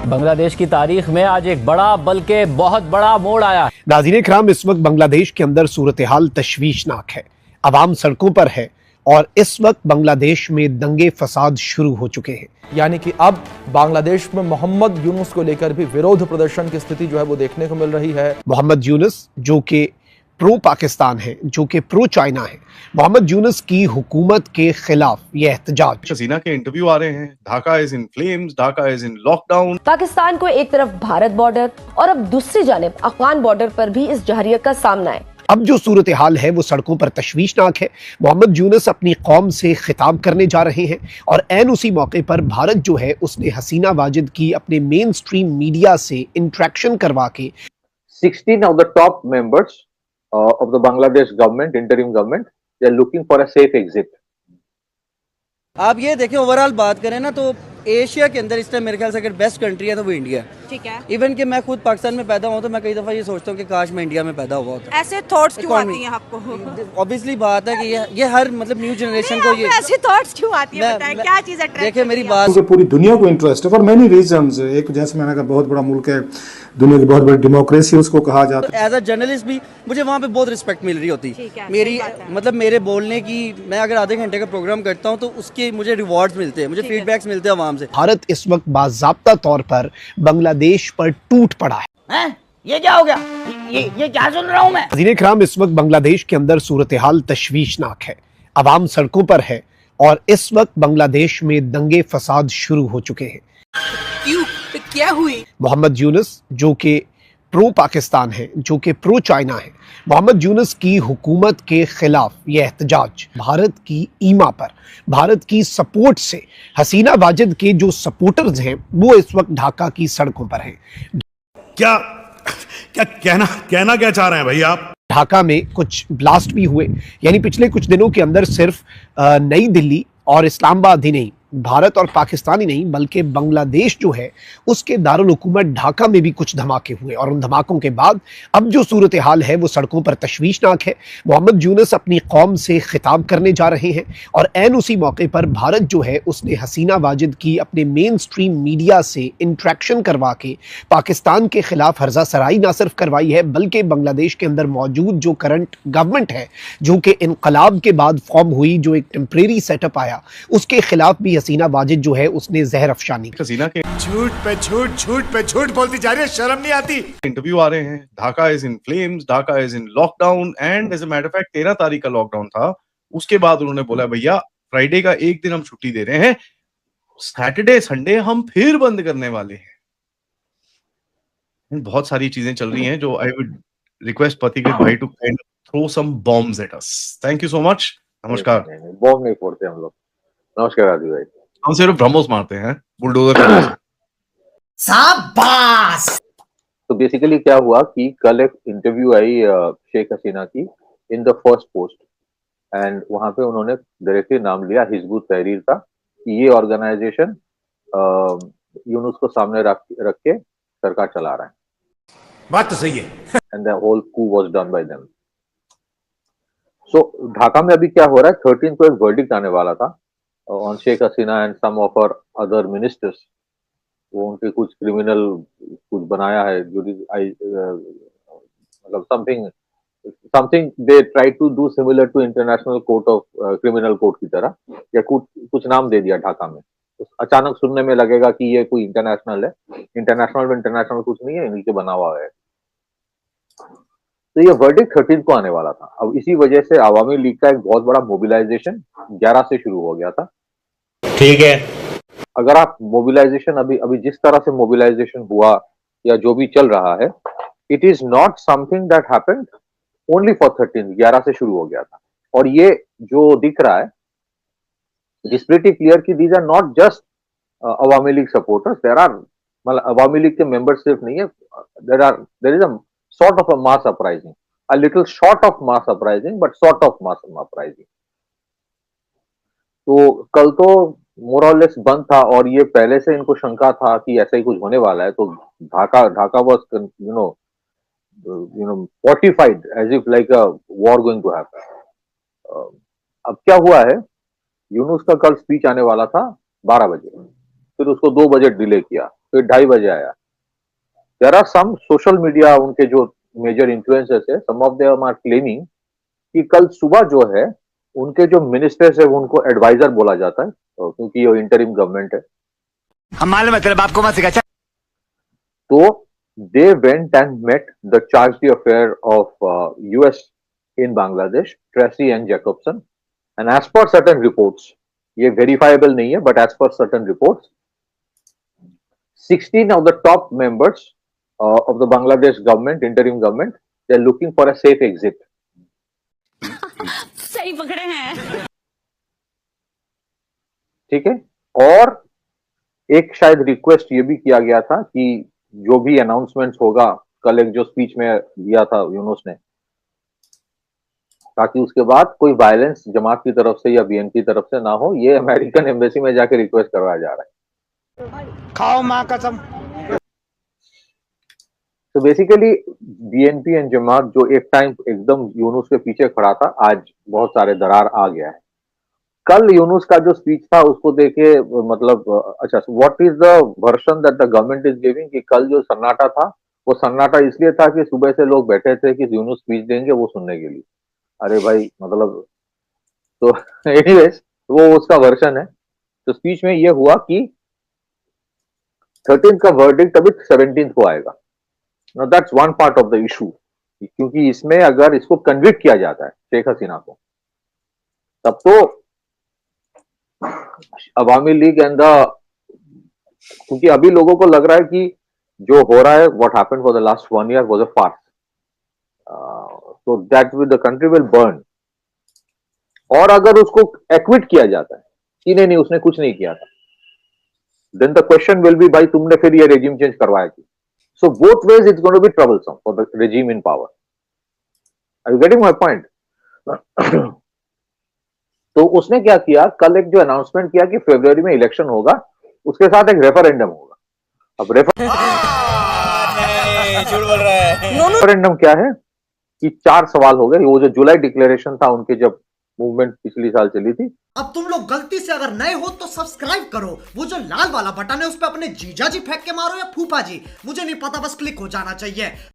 बांग्लादेश की तारीख में आज एक बड़ा बल्कि बहुत बड़ा मोड़ आया है। नाज़रीन इकराम, इस वक्त बांग्लादेश के अंदर सूरत हाल तशवीशनाक है। अवाम सड़कों पर है और इस वक्त बांग्लादेश में दंगे फसाद शुरू हो चुके हैं। यानी कि अब बांग्लादेश में मोहम्मद यूनुस को लेकर भी विरोध प्रदर्शन की स्थिति जो है वो देखने को मिल रही है। मोहम्मद यूनुस जो कि प्रो पाकिस्तान है, जो कि प्रो चाइना है, मोहम्मद यूनुस की हुकूमत के खिलाफ ये एहतजाज। हसीना के इंटरव्यू आ रहे हैं। Dhaka is in flames, Dhaka is in lockdown. Pakistan को एक तरफ भारत बॉर्डर और अब दूसरी जानिब अफगान बॉर्डर पर भी इस जहरियत का सामना है। अब जो सूरत हाल है वो सड़कों पर तशवीशनाक है। मोहम्मद यूनुस अपनी कौम से खिताब करने जा रहे हैं और ऐन उसी मौके पर भारत जो है उसने हसीना वाजिद की अपने मेन स्ट्रीम मीडिया से इंटरेक्शन करवा के 16 of the top members of the Bangladesh government, interim government, they are looking for a safe exit. आप ये देखें, ओवरऑल बात करें ना तो एशिया के अंदर इस टाइम मेरे ख्याल से अगर बेस्ट कंट्री है तो वो इंडिया है। ठीक है। इवन कि मैं खुद पाकिस्तान में पैदा हुआ तो मैं कई दफ़ा ये सोचता हूँ कि काश मैं इंडिया में पैदा हुआ होता। ऐसे थॉट्स क्यों आती हैं आपको? ऑब्वियसली बात है कि ये हर मतलब न्यू जनरेशन को ये ऐसे थॉट्स क्यों आती है, बताएं क्या चीज अट्रैक्ट? देखिए मेरी बात, क्योंकि पूरी दुनिया को इंटरेस्ट है फॉर मेनी रीजंस। एक जैसे मैंने कहा बहुत बड़ा मुल्क है, दुनिया की बहुत बड़ी डेमोक्रेसी उसको कहा जाता है। एज अ जर्नलिस्ट भी मुझे वहाँ पे बहुत रिस्पेक्ट मिल रही होती मेरी, मतलब मेरे बोलने की, मैं अगर आधे घंटे का प्रोग्राम करता हूँ तो उसके मुझे रिवॉर्ड्स मिलते हैं, मुझे फीडबैक्स मिलते हैं आवाम से। भारत इस वक्त बाज़ाब्ता तौर पर बांग्लादेश पर टूट पड़ा है। ये क्या हो गया? ये क्या सुन रहा हूँ मैं? नाज़रीन इकराम, इस वक्त बांग्लादेश के अंदर सूरत हाल तशवीशनाक है। अवाम सड़कों पर है और इस वक्त बांग्लादेश में दंगे फसाद शुरू हो चुके हैं। क्यों? क्या हुई? मोहम्मद यूनुस जो कि प्रो पाकिस्तान है, जो कि प्रो चाइना है, मोहम्मद यूनुस की हुकूमत के खिलाफ ये एहतजाज भारत की ईमा पर, भारत की सपोर्ट से हसीना वाजिद के जो सपोर्टर्स हैं वो इस वक्त ढाका की सड़कों पर हैं। क्या क्या कहना क्या चाह रहे हैं भाई आप? ढाका में कुछ ब्लास्ट भी हुए, यानी पिछले कुछ दिनों के अंदर सिर्फ नई दिल्ली और इस्लामाबाद ही नहीं, भारत और पाकिस्तान ही नहीं बल्कि बांग्लादेश जो है उसके दारुल हुकूमत ढाका में भी कुछ धमाके हुए और उन धमाकों के बाद अब जो सूरत हाल है वो सड़कों पर तशवीशनाक है। मोहम्मद यूनुस अपनी कौम से खिताब करने जा रहे हैं और ऐन उसी मौके पर भारत जो है उसने हसीना वाजिद की अपने मेन स्ट्रीम मीडिया से इंटरेक्शन करवा के पाकिस्तान के खिलाफ हर्जा सराई ना सिर्फ करवाई है बल्कि बांग्लादेश के अंदर मौजूद जो करंट गवर्नमेंट है, जो कि इनकलाब के बाद फॉर्म हुई, जो एक टेम्परेरी सेटअप आया, उसके खिलाफ भी हसीना वाजिद जो है उसने जहर अफशानी। हसीना के झूठ पे झूठ बोलती जा रही है, शर्म नहीं आती? इंटरव्यू आ रहे हैं। Dhaka is in flames, Dhaka is in lockdown and as a matter of fact 13 तारीख का लॉकडाउन था। उसके बाद उन्होंने बोला भैया फ्राइडे का एक दिन हम छुट्टी दे रहे हैं, सैटरडे संडे हम फिर बंद करने वाले हैं। बहुत सारी चीजें चल रही हैं जो आई वुड रिक्वेस्ट पथिकृत भाई to kind throw some bombs at us. Thank you so much. नमस्कार। बॉम्ब नहीं फोड़ते हम लोग। नमस्कार आदि भाई। हम सिर्फ ब्रह्मोस मारते हैं बुलडोजर। शाबाश। तो बेसिकली क्या हुआ कि कल एक इंटरव्यू आई शेख हसीना की in the first post and वहां पे उन्होंने डायरेक्टली नाम लिया हिजबुत तहरीर का कि ये ऑर्गेनाइजेशन यूनुस को सामने रख के सरकार चला रहा है। बात तो सही है। And the whole coup was done by them. So Dhaka में अभी क्या हो रहा है, 13 को एक वर्डिक्ट आने वाला था on Sheikh Hasina and some of our other ministers. वो उनके कुछ क्रिमिनल कुछ बनाया है मतलब something they try to do similar to international court of criminal court की तरह, या कुछ नाम दे दिया ढाका में। अचानक सुनने में लगेगा कि ये कोई इंटरनेशनल है। इंटरनेशनल कुछ नहीं है, इन्हीं के बना हुआ है। तो ये वर्डिक्ट 13 को आने वाला था। अब इसी वजह से आवामी लीग का एक बहुत बड़ा मोबिलाइजेशन 11 से शुरू हो गया था। ठीक है। अगर आप मोबिलाइजेशन अभी जिस तरह से मोबिलाइजेशन हुआ या जो भी चल रहा है, it is not something that happened only for 13। 11 से शुरू हो गया था। और ये जो दिख रहा है इट इज प्रीटी क्लियर कि these are not just Awami League supporters. There are, मतलब अवामी लीग के मेंबर सिर्फ नहीं है, there is a sort of a mass uprising, a little short of mass uprising, but sort of mass uprising. तो कल तो मोर और लेस बंद था और ये पहले से इनको शंका था कि ऐसा ही कुछ होने वाला है। तो Dhaka was you know fortified as if like a war going to happen. अब क्या हुआ है, यूनुस का कल स्पीच आने वाला था 12 बजे, फिर उसको 2 बजे डिले किया। फिर 2:30 बजे आया। There are some social media उनके जो मेजर इन्फ्लुएंसर्स है, some of them are claiming कि कल सुबह जो है उनके जो मिनिस्टर्स है उनको एडवाइजर बोला जाता है, क्योंकि ये इंटरिम गवर्नमेंट है। हम मालूम है तेरे बाप को मत सिखा। तो they went and met the charge d'affaires of US in Bangladesh, Tracy and Jacobson, and as per certain reports, ये verifiable नहीं है, but as per certain reports, 16 of the top members of the Bangladesh government, interim government, they are looking for a safe exit. सही पकड़े हैं। ठीक है, और एक शायद रिक्वेस्ट ये भी किया गया था कि जो भी अनाउंसमेंट्स होगा, कल एक जो स्पीच में दिया था यूनुस ने, ताकि उसके बाद कोई वायलेंस जमात की तरफ से या बीएनपी की तरफ से ना हो, ये अमेरिकन एम्बेसी में जाके रिक्वेस्ट करवाया जा रहा है। खाओ मां कसम। तो बेसिकली बीएनपी एंड जमात जो एक टाइम एकदम यूनुस के पीछे खड़ा था, आज बहुत सारे दरार आ गया है। कल यूनुस का जो स्पीच था उसको देखे, मतलब अच्छा, what is the version that the government is giving, कि कल जो सन्नाटा था वो सन्नाटा इसलिए था कि सुबह से लोग बैठे थे कि यूनुस स्पीच देंगे वो सुनने के लिए। अरे भाई, मतलब तो एनीवेज वो उसका वर्जन है। तो स्पीच में ये हुआ कि 13th का वर्डिक्ट अभी 17th को आएगा। Now that's one part of the issue, क्योंकि इसमें अगर इसको कन्विक्ट किया जाता है शेख हसीना को, तब तो अवामी लीग एंड द, क्योंकि अभी लोगों को लग रहा है कि जो हो रहा है, what happened for the last 1 year was a farce, so that with the country will burn. और अगर उसको एक्विट किया जाता है कि नहीं उसने कुछ नहीं किया था, then the question will be, भाई तुमने फिर ये रेजिम चेंज करवाया क्यों? So both ways it's going to be troublesome for the regime in power. Are you getting my point? तो उसने क्या किया, कल एक जो अनाउंसमेंट किया कि फरवरी में इलेक्शन होगा, उसके साथ एक रेफरेंडम होगा। अब रेफरेंडम क्या है कि 4 सवाल हो गए। वो जो जुलाई डिक्लेरेशन था उनके, जब मूवमेंट पिछली साल चली थी, अब तुम लोग गलती से अगर नए हो तो सब्सक्राइब करो, वो जो लाल वाला बटन है उस पर अपने जीजा जी फेंक के मारो या फूफा जी, मुझे नहीं पता, बस क्लिक हो जाना चाहिए।